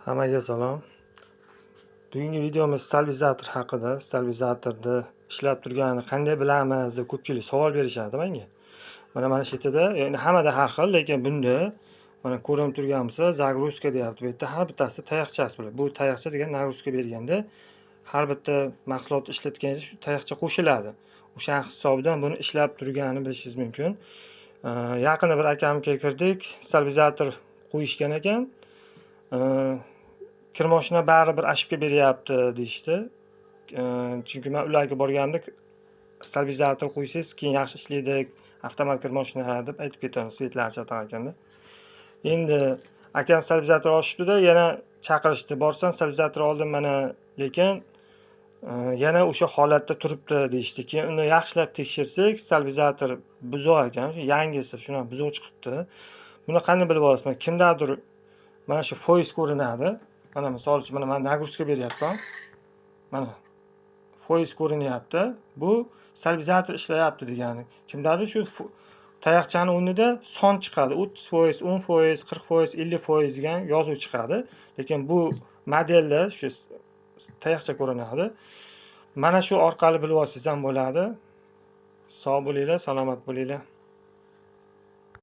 Hammaga salom. Bugungi videomiz stabilizator haqida. Stabilizatorni ishlab turganini qanday bilamiz deb ko'pchilik savol berishadi menga. Mana shu yerda, endi hammada har xil, lekin bunda mana ko'rinib turgan bo'lsa, загрузка deyapti. Bu yerda har bittasida tayoqchasi bor. Bu tayoqcha degan нагрузка berganda har bitta mahsulotni ishlatganingizda shu tayoqcha qo'shiladi. O'sha hisobidan buni ishlab turganini bilishingiz mumkin. Yaqinda bir akamga kirdik, stabilizator qo'yishgan ekan. Kir moshina baribir ошибка beryapti deyishdi. Chunki men ularga borganimda stabilizator qo'ysangiz keyin yaxshi ishlaydi, avtomat kir moshina deb aytib ketaman, svetlarcha chatar ekanda. Endi akam stabilizator olishibdi-da, yana chaqirishdi. Borsam stabilizator oldim mana, lekin yana o'sha holatda turibdi deyishdi. Keyin uni yaxshilab tekshirsak, stabilizator buzuq ekan, yangisi shunaqa buzuq chiqibdi. Buni qanday bilib olasiz? Kimdadir mana shu foiz ko'rinadi. Mana misol uchun mana men нагрузка beryapman. Mana foiz ko'rinyapti. Bu stabilizator ishlayapti degani. Kimdadir shu tayoqchani o'rnida son chiqadi. 30%, 10%, 40%, 50% degan yozuv chiqadi. Lekin bu modelda shu tayoqcha ko'rinadi. Mana shu orqali bilib olsangiz ham bo'ladi. Sog' bo'linglar, salomat bo'linglar.